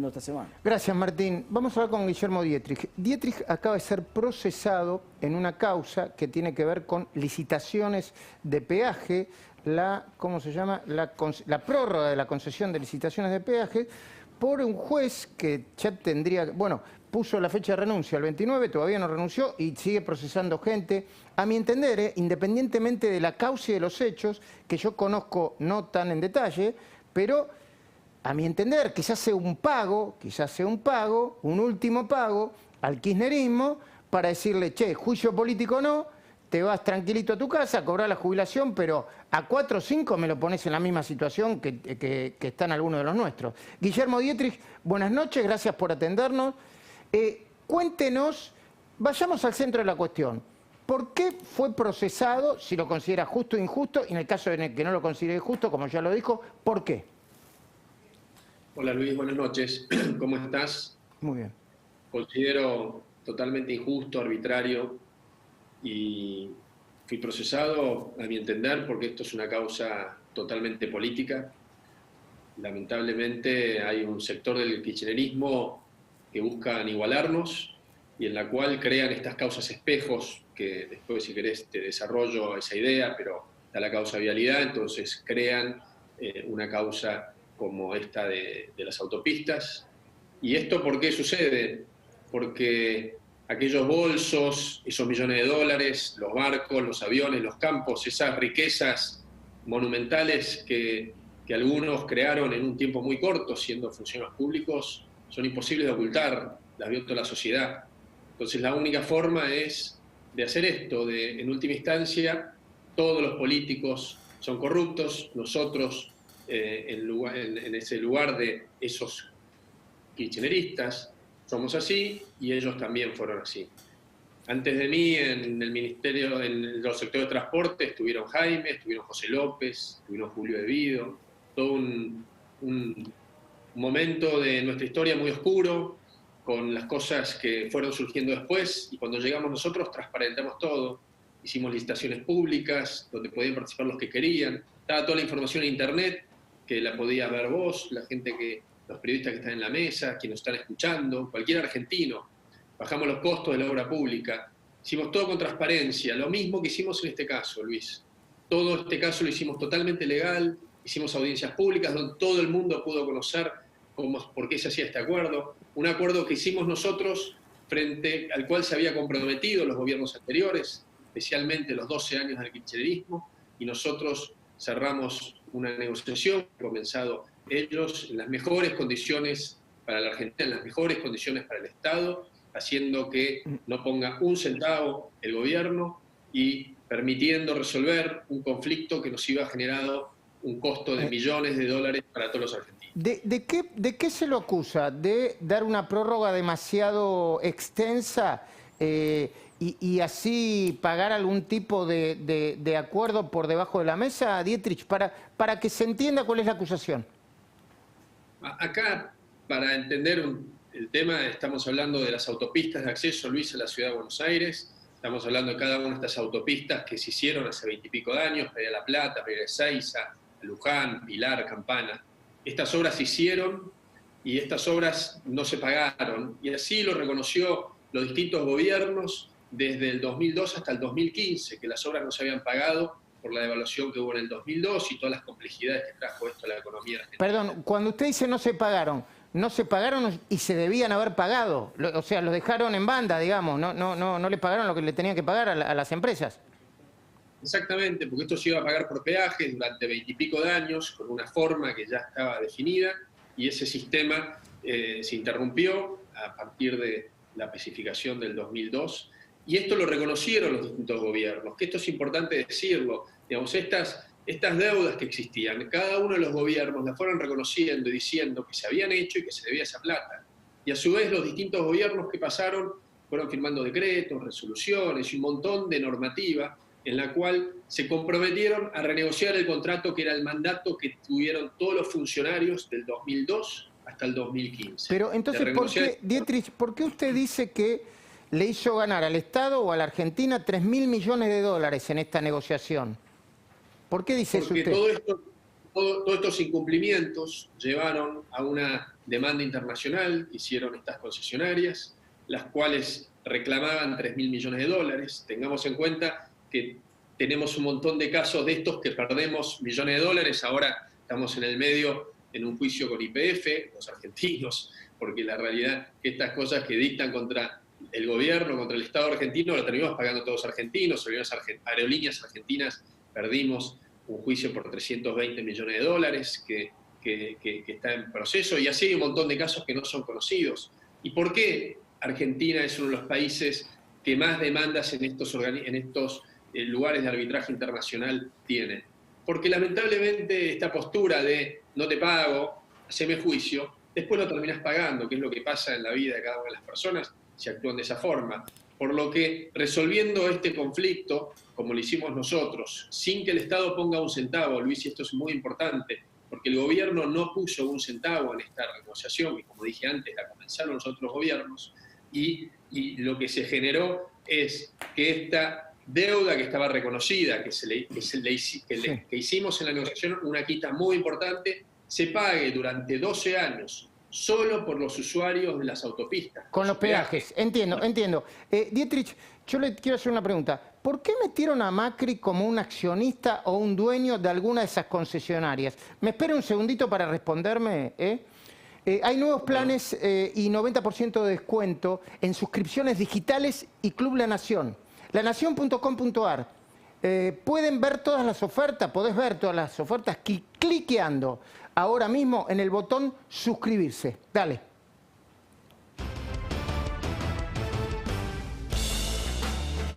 esta semana. Gracias, Martín. Vamos a hablar con Guillermo Dietrich. Dietrich acaba de ser procesado en una causa que tiene que ver con licitaciones de peaje, ¿cómo se llama? La prórroga de la concesión de licitaciones de peaje por un juez que ya tendría, bueno, puso la fecha de renuncia el 29, todavía no renunció y sigue procesando gente. A mi entender, independientemente de la causa y de los hechos, que yo conozco no tan en detalle, pero a mi entender, quizás sea un último pago al kirchnerismo para decirle, che, juicio político no, te vas tranquilito a tu casa, cobrar la jubilación, pero a 4 o 5 me lo pones en la misma situación que están algunos de los nuestros. Guillermo Dietrich, buenas noches, gracias por atendernos. Cuéntenos, vayamos al centro de la cuestión. ¿Por qué fue procesado, si lo considera justo o injusto, y en el caso de que no lo considere justo, como ya lo dijo, ¿por qué? Hola Luis, buenas noches. ¿Cómo estás? Muy bien. Considero totalmente injusto, arbitrario y fui procesado, a mi entender, porque esto es una causa totalmente política. Lamentablemente hay un sector del kirchnerismo que buscan igualarnos y en la cual crean estas causas espejos, que después si querés te desarrollo esa idea, pero está la causa vialidad, entonces crean una causa como esta de las autopistas. ¿Y esto por qué sucede? Porque aquellos bolsos, esos millones de dólares, los barcos, los aviones, los campos, esas riquezas monumentales que algunos crearon en un tiempo muy corto, siendo funcionarios públicos, son imposibles de ocultar, las vio toda la sociedad. Entonces la única forma es de hacer esto, en última instancia, todos los políticos son corruptos, nosotros en ese lugar de esos kirchneristas somos así y ellos también fueron así. Antes de mí en el ministerio, en los sectores de transporte estuvieron Jaime, estuvieron José López, estuvieron Julio Devido, todo un momento de nuestra historia muy oscuro, con las cosas que fueron surgiendo después, y cuando llegamos nosotros transparentamos todo, hicimos licitaciones públicas donde podían participar los que querían, estaba toda la información en internet, que la podías ver vos, la gente los periodistas que están en la mesa, quienes nos están escuchando, cualquier argentino. Bajamos los costos de la obra pública, hicimos todo con transparencia, lo mismo que hicimos en este caso, Luis. Todo este caso lo hicimos totalmente legal, hicimos audiencias públicas donde todo el mundo pudo conocer por qué se hacía este acuerdo. Un acuerdo que hicimos nosotros frente al cual se había comprometido los gobiernos anteriores, especialmente los 12 años del kirchnerismo, y nosotros cerramos una negociación, comenzado ellos en las mejores condiciones para la Argentina, en las mejores condiciones para el Estado, haciendo que no ponga un centavo el gobierno y permitiendo resolver un conflicto que nos iba a generar un costo de millones de dólares para todos los argentinos. ¿De qué se lo acusa? ¿De dar una prórroga demasiado extensa y así pagar algún tipo de acuerdo por debajo de la mesa, Dietrich, para que se entienda cuál es la acusación? Acá, para entender el tema, estamos hablando de las autopistas de acceso, Luis, a la ciudad de Buenos Aires. Estamos hablando de cada una de estas autopistas que se hicieron hace 20 y pico de años, para ir a La Plata, para ir a Ezeiza, a Luján, Pilar, Campana. Estas obras se hicieron y estas obras no se pagaron. Y así lo reconoció los distintos gobiernos desde el 2002 hasta el 2015, que las obras no se habían pagado por la devaluación que hubo en el 2002 y todas las complejidades que trajo esto a la economía argentina. Perdón, cuando usted dice no se pagaron y se debían haber pagado, o sea, los dejaron en banda, digamos, no le pagaron lo que le tenían que pagar a las empresas. Exactamente, porque esto se iba a pagar por peajes durante 20 y pico de años, con una forma que ya estaba definida, y ese sistema se interrumpió a partir de la especificación del 2002, y esto lo reconocieron los distintos gobiernos, que esto es importante decirlo. Digamos, estas deudas que existían, cada uno de los gobiernos las fueron reconociendo y diciendo que se habían hecho y que se debía esa plata. Y a su vez los distintos gobiernos que pasaron fueron firmando decretos, resoluciones y un montón de normativa en la cual se comprometieron a renegociar el contrato que era el mandato que tuvieron todos los funcionarios del 2002 hasta el 2015. Pero entonces, ¿por qué, Dietrich, por qué usted dice que le hizo ganar al Estado o a la Argentina 3.000 millones de dólares en esta negociación? ¿Por qué dice eso usted? Porque todos estos incumplimientos llevaron a una demanda internacional que hicieron estas concesionarias, las cuales reclamaban 3.000 millones de dólares. Tengamos en cuenta que tenemos un montón de casos de estos que perdemos millones de dólares. Ahora estamos en el medio en un juicio con YPF, los argentinos, porque la realidad es que estas cosas que dictan contra el gobierno, contra el Estado argentino, lo terminamos pagando todos argentinos. Aerolíneas argentinas perdimos un juicio por 320 millones de dólares que está en proceso, y así hay un montón de casos que no son conocidos. ¿Y por qué Argentina es uno de los países que más demandas en estos lugares de arbitraje internacional tiene? Porque lamentablemente esta postura de no te pago, haceme juicio, después lo terminás pagando, que es lo que pasa en la vida de cada una de las personas si actúan de esa forma. Por lo que resolviendo este conflicto, como lo hicimos nosotros, sin que el Estado ponga un centavo, Luis, y esto es muy importante, porque el gobierno no puso un centavo en esta negociación, que como dije antes, la comenzaron los otros gobiernos, y lo que se generó es que esta deuda que estaba reconocida, que hicimos en la negociación, una quita muy importante, se pague durante 12 años solo por los usuarios de las autopistas. Con los peajes, entiendo. Dietrich, yo le quiero hacer una pregunta. ¿Por qué metieron a Macri como un accionista o un dueño de alguna de esas concesionarias? ¿Me espera un segundito para responderme? Hay nuevos planes y 90% de descuento en suscripciones digitales y Club La Nación. lanacion.com.ar. Pueden ver todas las ofertas, podés ver todas las ofertas cliqueando ahora mismo en el botón suscribirse. Dale.